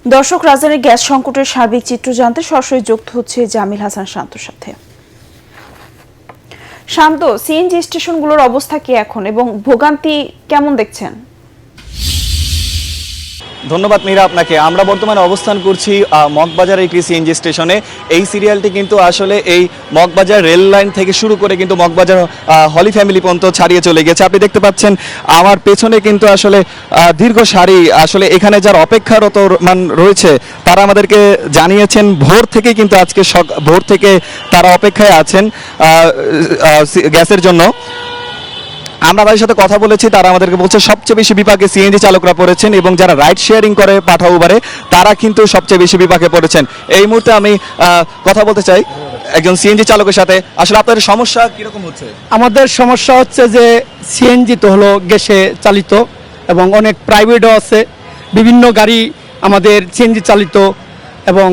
দর্শক, রাজধানীর গ্যাস সংকটের সার্বিক চিত্র জানতে সরাসরি যুক্ত হচ্ছে জামিল হাসান শান্তর সাথে। শান্ত, সিএনজি স্টেশনগুলোর অবস্থা কি এখন এবং ভোগান্তি কেমন দেখছেন? ধন্যবাদ মীরা আপনাকে। আমরা বর্তমানে অবস্থান করছি মগবাজার একটি সিএনজি স্টেশনে। এই সিরিয়ালটি কিন্তু আসলে এই মগবাজার রেল লাইন থেকে শুরু করে কিন্তু মগবাজার হলি ফ্যামিলি পর্যন্ত ছাড়িয়ে চলে গেছে। আপনি দেখতে পাচ্ছেন আমার পেছনে কিন্তু আসলে দীর্ঘ সারি, আসলে এখানে যারা অপেক্ষারত রয়েছে তারা আমাদেরকে জানিয়েছেন ভোর থেকে কিন্তু আজকে ভোর থেকে তারা অপেক্ষায় আছেন গ্যাসের জন্য। আমরা তাদের সাথে কথা বলেছি, তারা আমাদেরকে বলছে সবচেয়ে বেশি বিপাকে সিএনজি চালকরা পড়েছেন এবং যারা রাইড শেয়ারিং করে পাঠাও উবারে তারা কিন্তু সবচেয়ে বেশি বিপাকে পড়েছেন। এই মুহূর্তে আমি কথা বলতে চাই একজন সিএনজি চালকের সাথে। আসলে আপনাদের সমস্যা কিরকম হচ্ছে? আমাদের সমস্যা হচ্ছে যে সিএনজি তো হলো গ্যাসে চালিত এবং অনেক প্রাইভেটও আছে, বিভিন্ন গাড়ি আমাদের সিএনজি চালিত, এবং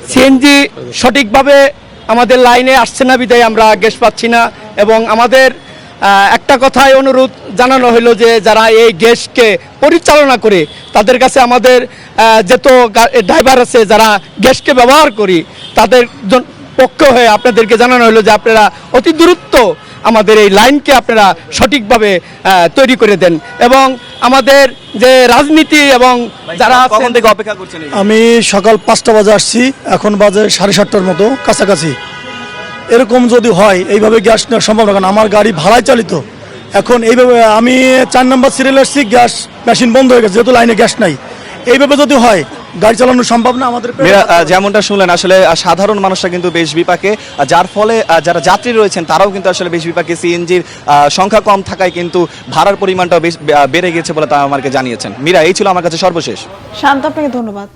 সিএনজি সঠিকভাবে আমাদের লাইনে আসছে না বিধায় আমরা গ্যাস পাচ্ছি না। এবং আমাদের একটা কথাই অনুরোধ জানানো হলো যে যারা এই গ্যাসকে পরিচালনা করে তাদের কাছে আমাদের যত ড্রাইভার আছে যারা গ্যাসকে ব্যবহার করি তাদের পক্ষ হয়ে আপনাদেরকে জানানো হলো যে আপনারা অতি দ্রুত আমাদের এই লাইনকে আপনারা সঠিকভাবে তৈরি করে দেন। এবং আমাদের যে রাজনীতি এবং যারা কখন থেকে অপেক্ষা করছেন? আমি সকাল 5টা বাজে আসছি, এখন বাজে 7:30টার মতো কাছাকাছি। এরকম যদি হয় এইভাবে গ্যাস নেওয়া সম্ভব না, কারণ আমার গাড়ি ভাড়ায় চালিত। এখন এইভাবে আমি 4 নম্বর সিরিয়ালে আসছি, গ্যাস মেশিন বন্ধ হয়ে গেছে যেহেতু লাইনে গ্যাস নাই। এইভাবে যদি হয় গাড়ি চালানো সম্ভব না আমাদের। যেমনটা শুনলেন আসলে সাধারণ মানুষরা কিন্তু বেশ বিপাকে, যার ফলে যারা যাত্রী রয়েছেন তারাও কিন্তু আসলে বেশ বিপাকে। সিএনজির সংখ্যা কম থাকায় কিন্তু ভাড়ার পরিমাণটাও বেশ বেড়ে গেছে বলে তারা আমাকে জানিয়েছেন। মীরা, এই ছিল আমার কাছে সর্বশেষ। শান্ত, আপনাকে ধন্যবাদ।